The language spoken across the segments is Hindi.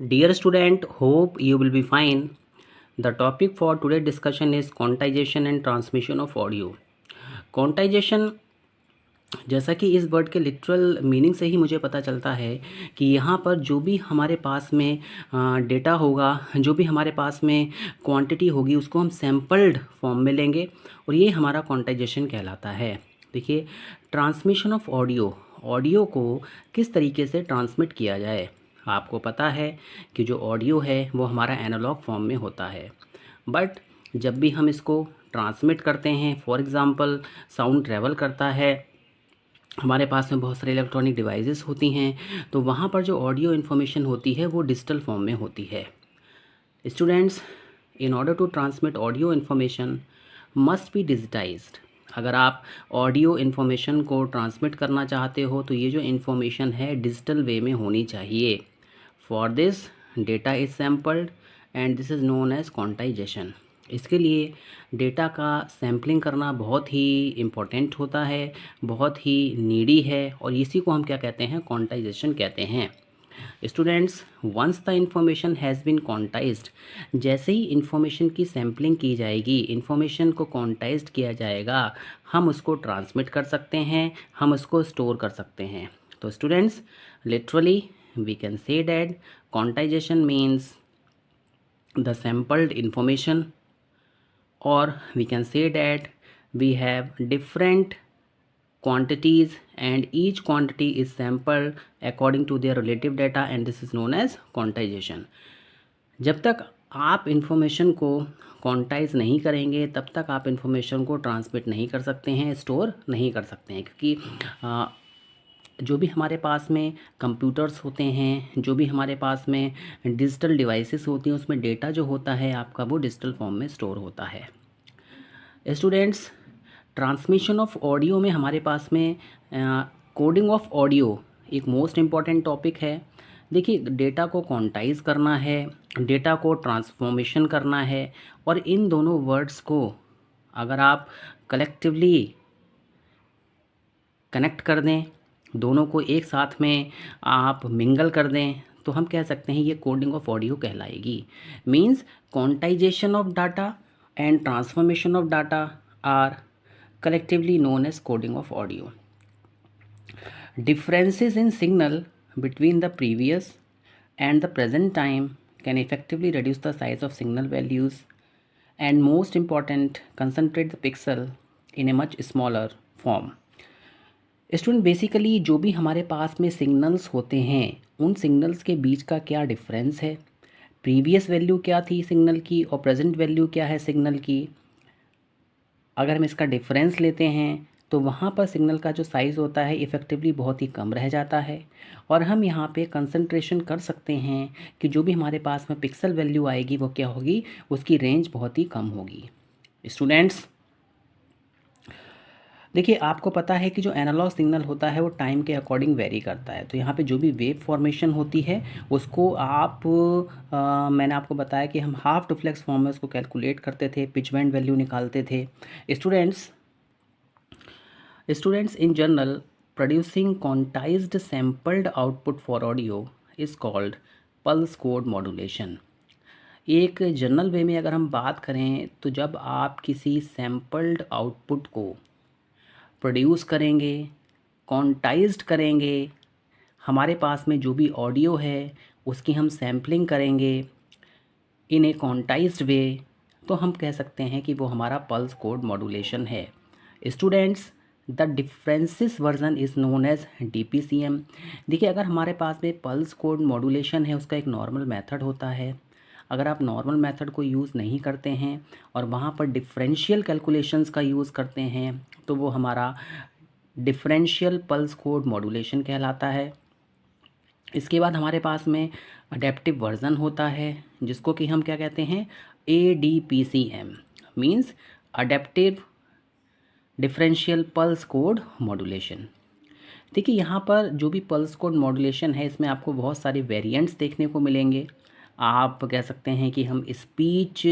Dear student, hope you will be fine. The topic for today's discussion is quantization and transmission of audio. Quantization, जैसा कि इस वर्ड के लिटरल मीनिंग से ही मुझे पता चलता है कि यहाँ पर जो भी हमारे पास में डेटा होगा, जो भी हमारे पास में क्वांटिटी होगी, उसको हम सैम्पल्ड फॉर्म में लेंगे और ये हमारा क्वांटाइजेशन कहलाता है। देखिए, ट्रांसमिशन ऑफ ऑडियो को किस तरीके से ट्रांसमिट किया जाए। आपको पता है कि जो ऑडियो है वो हमारा एनालॉग फॉर्म में होता है, बट जब भी हम इसको ट्रांसमिट करते हैं, फॉर एग्ज़ाम्पल साउंड ट्रैवल करता है, हमारे पास में बहुत सारे इलेक्ट्रॉनिक डिवाइसेस होती हैं, तो वहाँ पर जो ऑडियो इन्फॉर्मेशन होती है वो डिजिटल फॉर्म में होती है। Students, in order to transmit audio information must be digitised. अगर आप ऑडियो इन्फॉर्मेशन को ट्रांसमिट करना चाहते हो तो ये जो इन्फॉर्मेशन है डिजिटल वे में होनी चाहिए। For this data is sampled and this is known as quantisation. इसके लिए डेटा का सैम्पलिंग करना बहुत ही इम्पोर्टेंट होता है, बहुत ही नीडी है, और इसी को हम क्या कहते हैं, क्वांटाइजेशन कहते हैं। Students, once the information has been quantised, जैसे ही इंफॉर्मेशन की सैम्पलिंग की जाएगी, इंफॉर्मेशन को क्वांटाइज्ड किया जाएगा, हम उसको ट्रांसमिट कर सकते हैं, हम उसको स्टोर कर सकते हैं। तो students, literally we can say that quantisation means the sampled information, or we can say that we have different quantities and each quantity is sampled according to their relative data and this is known as quantization. जब तक आप इन्फॉर्मेशन को क्वांटाइज नहीं करेंगे तब तक आप इन्फॉर्मेशन को ट्रांसमिट नहीं कर सकते हैं, स्टोर नहीं कर सकते हैं, क्योंकि जो भी हमारे पास में कंप्यूटर्स होते हैं, जो भी हमारे पास में डिजिटल डिवाइसेस होती हैं, उसमें डेटा जो होता है आपका वो डिजिटल फॉर्म में स्टोर होता है। स्टूडेंट्स, ट्रांसमिशन ऑफ ऑडियो में हमारे पास में कोडिंग ऑफ ऑडियो एक मोस्ट इम्पॉर्टेंट टॉपिक है। देखिए, डेटा को क्वांटाइज करना है, डेटा को ट्रांसफॉर्मेशन करना है, और इन दोनों वर्ड्स को अगर आप कलेक्टिवली कनेक्ट कर दें, दोनों को एक साथ में आप मिंगल कर दें, तो हम कह सकते हैं ये कोडिंग ऑफ ऑडियो कहलाएगी। Means quantization of data and transformation of data are collectively known as coding of audio. Differences in signal between the previous and the present time can effectively reduce the size of signal values and, most important, concentrate the pixel in a much smaller form. Student, basically जो भी हमारे पास में सिग्नल्स होते हैं उन सिग्नल्स के बीच का क्या डिफरेंस है, प्रीवियस वैल्यू क्या थी सिग्नल की और प्रेजेंट वैल्यू क्या है सिग्नल की, अगर हम इसका डिफरेंस लेते हैं तो वहाँ पर सिग्नल का जो साइज़ होता है इफ़ेक्टिवली बहुत ही कम रह जाता है, और हम यहाँ पे कंसंट्रेशन कर सकते हैं कि जो भी हमारे पास में पिक्सल वैल्यू आएगी वो क्या होगी, उसकी रेंज बहुत ही कम होगी। स्टूडेंट्स, देखिए, आपको पता है कि जो एनालॉग सिग्नल होता है वो टाइम के अकॉर्डिंग वेरी करता है, तो यहाँ पे जो भी वेव फॉर्मेशन होती है उसको मैंने आपको बताया कि हम हाफ डुप्लेक्स फॉर्म में उसको कैलकुलेट करते थे, पिच बैंड वैल्यू निकालते थे। Students, in general producing quantized sampled output for audio is called pulse code modulation. एक जनरल वे में अगर हम बात करें तो जब आप किसी सैम्पल्ड आउटपुट को प्रोड्यूस करेंगे, क्वांटाइज्ड करेंगे, हमारे पास में जो भी ऑडियो है उसकी हम सैम्पलिंग करेंगे इन ए क्वांटाइज्ड वे, तो हम कह सकते हैं कि वो हमारा पल्स कोड मॉड्यूलेशन है। Students, the differential version is known as DPCM। देखिए, अगर हमारे पास में पल्स कोड मॉड्यूलेशन है उसका एक नॉर्मल मेथड होता है। अगर आप नॉर्मल मेथड को यूज़ नहीं करते हैं और वहाँ पर डिफरेंशियल कैलकुलेशंस का यूज़ करते हैं तो वो हमारा डिफरेंशियल पल्स कोड मॉड्यूलेशन कहलाता है। इसके बाद हमारे पास में अडेप्टिव वर्जन होता है जिसको कि हम क्या कहते हैं, ADPCM, means adaptive differential pulse code modulation. देखिए, यहाँ पर जो भी पल्स कोड मॉड्यूलेशन है इसमें आपको बहुत सारे वेरिएंट्स देखने को मिलेंगे। आप कह सकते हैं कि हम स्पीच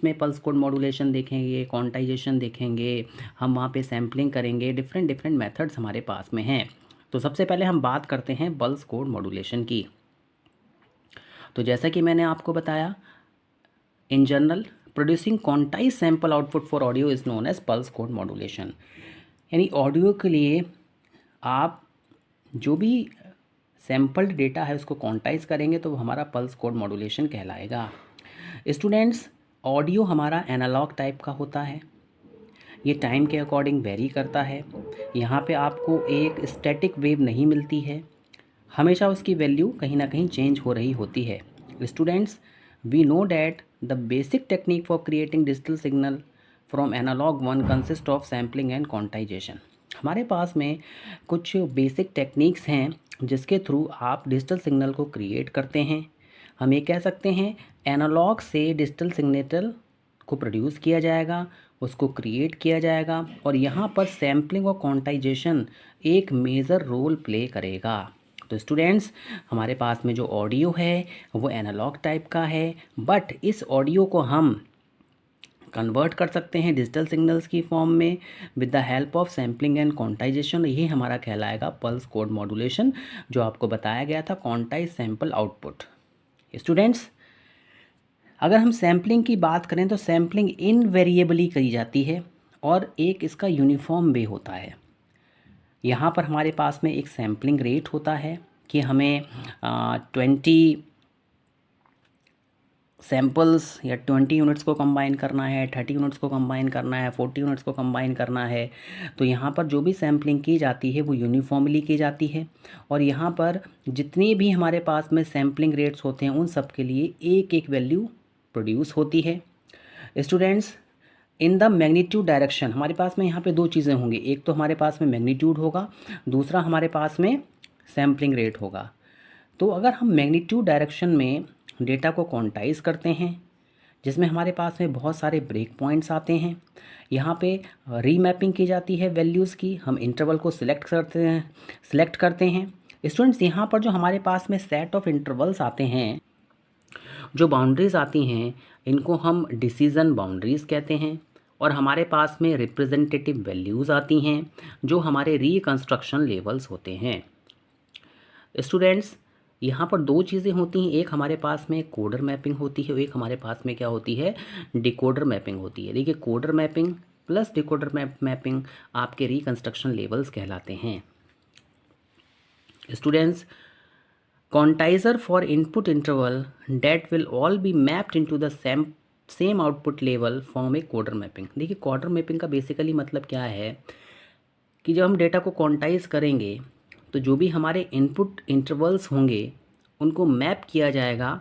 में पल्स कोड मॉड्यूलेशन देखेंगे, क्वांटाइजेशन देखेंगे, हम वहाँ पे सैम्पलिंग करेंगे, डिफरेंट डिफरेंट मेथड्स हमारे पास में हैं। तो सबसे पहले हम बात करते हैं पल्स कोड मॉड्यूलेशन की। तो जैसा कि मैंने आपको बताया, in general producing quantise sample output for audio is known as pulse code modulation. यानी ऑडियो के लिए आप जो भी सैम्पल्ड डेटा है उसको क्वांटाइज करेंगे तो वो हमारा पल्स कोड मॉड्यूलेशन कहलाएगा। स्टूडेंट्स, ऑडियो हमारा एनालॉग टाइप का होता है, ये टाइम के अकॉर्डिंग वेरी करता है। यहाँ पे आपको एक स्टैटिक वेव नहीं मिलती है, हमेशा उसकी वैल्यू कहीं ना कहीं चेंज हो रही होती है। Students, we know that the basic technique for creating digital signal from analogue one consist of sampling and quantisation. हमारे पास में कुछ बेसिक टेक्निक्स हैं जिसके थ्रू आप डिजिटल सिग्नल को क्रिएट करते हैं। हम ये कह सकते हैं एनालॉग से डिजिटल सिग्नल को प्रोड्यूस किया जाएगा, उसको क्रिएट किया जाएगा और यहाँ पर सैम्पलिंग और क्वांटाइजेशन एक मेजर रोल प्ले करेगा। तो स्टूडेंट्स, हमारे पास में जो ऑडियो है वो एनालॉग टाइप का है, बट इस ऑडियो को हम कन्वर्ट कर सकते हैं डिजिटल सिग्नल्स की फॉर्म में with the help of sampling and quantization. यही हमारा कहलाएगा पल्स कोड मॉड्यूलेशन, जो आपको बताया गया था क्वांटाइज सैंपल आउटपुट। स्टूडेंट्स, अगर हम सैम्पलिंग की बात करें तो सैम्पलिंग इनवेरिएबली करी जाती है और एक इसका यूनिफॉर्म वे होता है। यहाँ पर हमारे पास में एक सैम्पलिंग रेट होता है कि हमें 20 सैम्पल्स या 20 यूनिट्स को कंबाइन करना है, 30 यूनिट्स को कंबाइन करना है, 40 यूनिट्स को कंबाइन करना है। तो यहाँ पर जो भी सैम्पलिंग की जाती है वो यूनिफॉर्मली की जाती है और यहाँ पर जितनी भी हमारे पास में सैम्पलिंग रेट्स होते हैं उन सब के लिए एक एक वैल्यू प्रोड्यूस होती है। Students, in the magnitude direction हमारे पास में यहाँ पे दो चीज़ें होंगी, एक तो हमारे पास में मैग्नीट्यूड होगा, दूसरा हमारे पास में सैम्पलिंग रेट होगा। तो अगर हम मैग्नीट्यूड डायरेक्शन में डेटा को क्वांटाइज करते हैं जिसमें हमारे पास में बहुत सारे ब्रेक पॉइंट्स आते हैं, यहाँ पे रीमैपिंग की जाती है वैल्यूज़ की, हम इंटरवल को सिलेक्ट करते हैं। स्टूडेंट्स, यहाँ पर जो हमारे पास में सेट ऑफ इंटरवल्स आते हैं, जो बाउंड्रीज आती हैं, इनको हम डिसीजन बाउंड्रीज कहते हैं और हमारे पास में रिप्रेजेंटेटिव वैल्यूज़ आती हैं जो हमारे रिकंस्ट्रक्शन लेवल्स होते हैं। स्टूडेंट्स, यहाँ पर दो चीज़ें होती हैं, एक हमारे पास में कोडर मैपिंग होती है और एक हमारे पास में क्या होती है, डिकोडर मैपिंग होती है। देखिए, coder mapping plus decoder mapping आपके रिकंस्ट्रक्शन लेवल्स कहलाते हैं। Students, quantizer for input interval that will all be mapped into the same output level form a coder mapping। देखिए, coder mapping का बेसिकली मतलब क्या है कि जब हम डेटा को क्वांटाइज करेंगे तो जो भी हमारे इनपुट इंटरवल्स होंगे उनको मैप किया जाएगा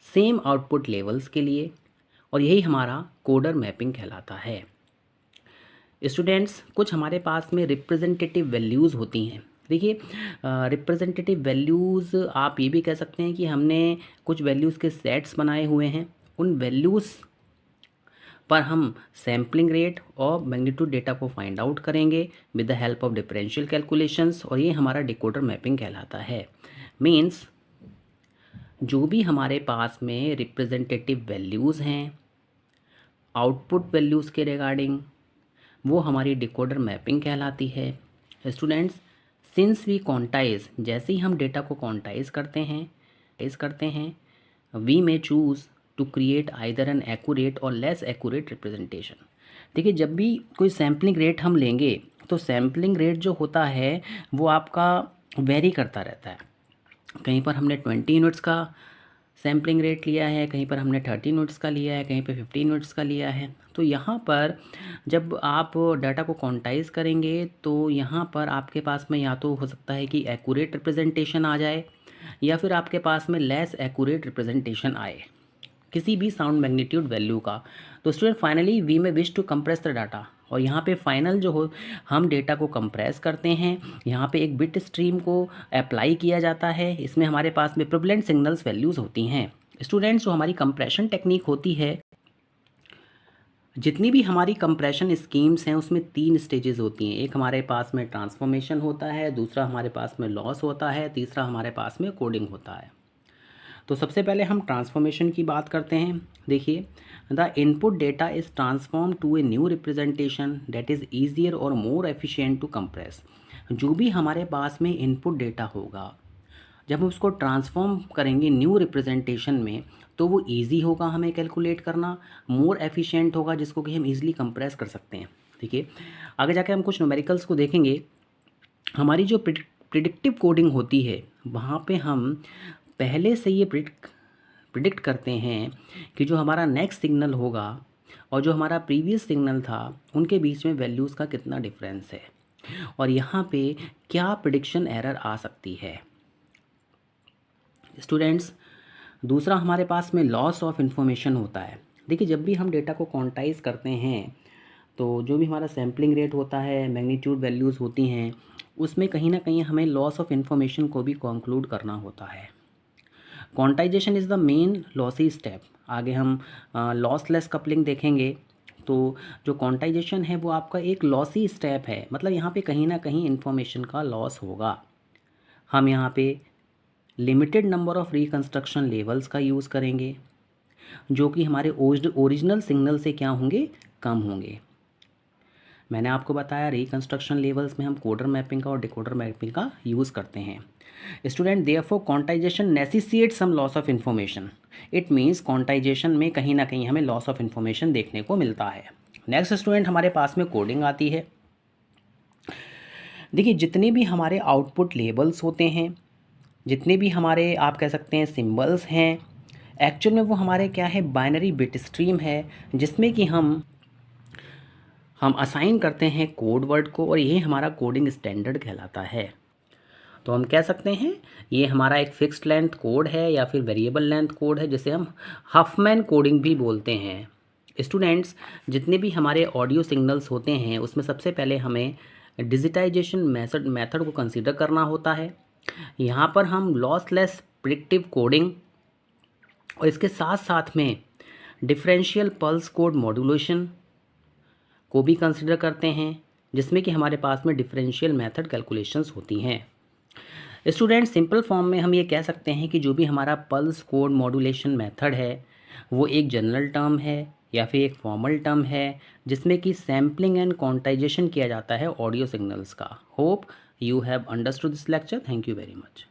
सेम आउटपुट लेवल्स के लिए और यही हमारा कोडर मैपिंग कहलाता है। स्टूडेंट्स, कुछ हमारे पास में रिप्रेजेंटेटिव वैल्यूज़ होती हैं। देखिए, रिप्रेजेंटेटिव वैल्यूज़ आप ये भी कह सकते हैं कि हमने कुछ वैल्यूज़ के सेट्स बनाए हुए हैं, उन वैल्यूज़ पर हम सैम्पलिंग रेट और मैग्नीट्यूड डेटा को फाइंड आउट करेंगे with the help of differential calculations और ये हमारा डिकोडर मैपिंग कहलाता है। मीन्स जो भी हमारे पास में रिप्रेजेंटेटिव वैल्यूज़ हैं आउटपुट वैल्यूज़ के रिगार्डिंग, वो हमारी डिकोडर मैपिंग कहलाती है। स्टूडेंट्स, सिंस वी क्वांटाइज, जैसे ही हम डेटा को क्वांटाइज करते हैं we may choose to create either an accurate or less accurate representation. देखिए, जब भी कोई सैम्पलिंग रेट हम लेंगे तो सैम्पलिंग रेट जो होता है वो आपका वेरी करता रहता है। कहीं पर हमने 20 यूनिट्स का सैम्पलिंग रेट लिया है, कहीं पर हमने 30 यूनिट्स का लिया है, कहीं पर 15 यूनिट्स का लिया है। तो यहाँ पर जब आप डाटा को क्वांटाइज करेंगे तो यहाँ पर आपके पास में या तो हो सकता है कि एक्यूरेट रिप्रेजेंटेशन आ जाए या फिर आपके पास में लेस एक्यूरेट रिप्रेजेंटेशन आए किसी भी साउंड मैग्नीट्यूड वैल्यू का। तो student, finally we may wish to compress the data और यहाँ पे फाइनल जो हो हम डेटा को कंप्रेस करते हैं। यहाँ पे एक बिट स्ट्रीम को अप्लाई किया जाता है, इसमें हमारे पास में प्रिवलेंट सिग्नल्स वैल्यूज़ होती हैं। स्टूडेंट्स, जो हमारी कंप्रेशन टेक्निक होती है, जितनी भी हमारी कंप्रेशन स्कीम्स हैं उसमें 3 स्टेजेस होती हैं। एक हमारे पास में ट्रांसफॉर्मेशन होता है, दूसरा हमारे पास में लॉस होता है, तीसरा हमारे पास में कोडिंग होता है। तो सबसे पहले हम ट्रांसफॉर्मेशन की बात करते हैं। देखिए, the input data is transform to a new representation that is easier or more efficient to compress. जो भी हमारे पास में इनपुट डेटा होगा जब हम उसको ट्रांसफॉर्म करेंगे न्यू रिप्रेजेंटेशन में तो वो इजी होगा हमें कैलकुलेट करना, मोर एफिशिएंट होगा, जिसको कि हम इजीली कंप्रेस कर सकते हैं। ठीक है, आगे जाके हम कुछ न्यूमेरिकल्स को देखेंगे। हमारी जो प्रिडिक्टिव कोडिंग होती है वहाँ पे हम पहले से ये प्रिडिक्ट करते हैं कि जो हमारा नेक्स्ट सिग्नल होगा और जो हमारा प्रीवियस सिग्नल था उनके बीच में वैल्यूज़ का कितना डिफरेंस है और यहाँ पे क्या प्रिडिक्शन एरर आ सकती है। स्टूडेंट्स, दूसरा हमारे पास में लॉस ऑफ इन्फॉर्मेशन होता है। देखिए, जब भी हम डेटा को क्वांटाइज करते हैं तो जो भी हमारा सैम्पलिंग रेट होता है, मैग्नीट्यूड वैल्यूज़ होती हैं, उसमें कहीं ना कहीं हमें लॉस ऑफ इन्फॉर्मेशन को भी कंक्लूड करना होता है। Quantization is the main lossy step. आगे हम लॉसलेस कपलिंग देखेंगे तो जो क्वांटाइजेशन है वो आपका एक लॉसी स्टेप है, मतलब यहाँ पे कहीं ना कहीं इन्फॉर्मेशन का लॉस होगा। हम यहाँ पे limited number of reconstruction levels का यूज़ करेंगे जो कि हमारे ओरिजिनल सिग्नल से क्या होंगे, कम होंगे। मैंने आपको बताया रिकंस्ट्रक्शन लेवल्स में हम कोडर मैपिंग का और डिकोडर मैपिंग का यूज़ करते हैं। Student, therefore quantization necessitate some loss of information. It means quantization में कहीं ना कहीं हमें लॉस ऑफ इन्फॉर्मेशन देखने को मिलता है। नेक्स्ट स्टूडेंट, हमारे पास में कोडिंग आती है। देखिए, जितने भी हमारे आउटपुट लेबल्स होते हैं, जितने भी हमारे आप कह सकते हैं सिंबल्स हैं, एक्चुअल में वो हमारे क्या है, बाइनरी बिट स्ट्रीम है जिसमें कि हम असाइन करते हैं कोड वर्ड को और यही हमारा कोडिंग स्टैंडर्ड कहलाता है। तो हम कह सकते हैं ये हमारा एक फिक्स्ड लेंथ कोड है या फिर वेरिएबल लेंथ कोड है जिसे हम हफमैन कोडिंग भी बोलते हैं। स्टूडेंट्स, जितने भी हमारे ऑडियो सिग्नल्स होते हैं उसमें सबसे पहले हमें डिजिटाइजेशन मेथड को कंसीडर करना होता है। यहाँ पर हम लॉसलेस प्रिडिक्टिव कोडिंग और इसके साथ साथ में डिफरेंशियल पल्स कोड मॉड्यूलेशन को भी कंसिडर करते हैं जिसमें कि हमारे पास में डिफरेंशियल मेथड कैलकुलेशंस होती हैं। स्टूडेंट, सिंपल फॉर्म में हम ये कह सकते हैं कि जो भी हमारा पल्स कोड मॉड्यूलेशन मेथड है वो एक जनरल टर्म है या फिर एक फॉर्मल टर्म है जिसमें कि सैम्पलिंग एंड क्वांटाइजेशन किया जाता है ऑडियो सिग्नल्स का। Hope you have understood this lecture. Thank you very much.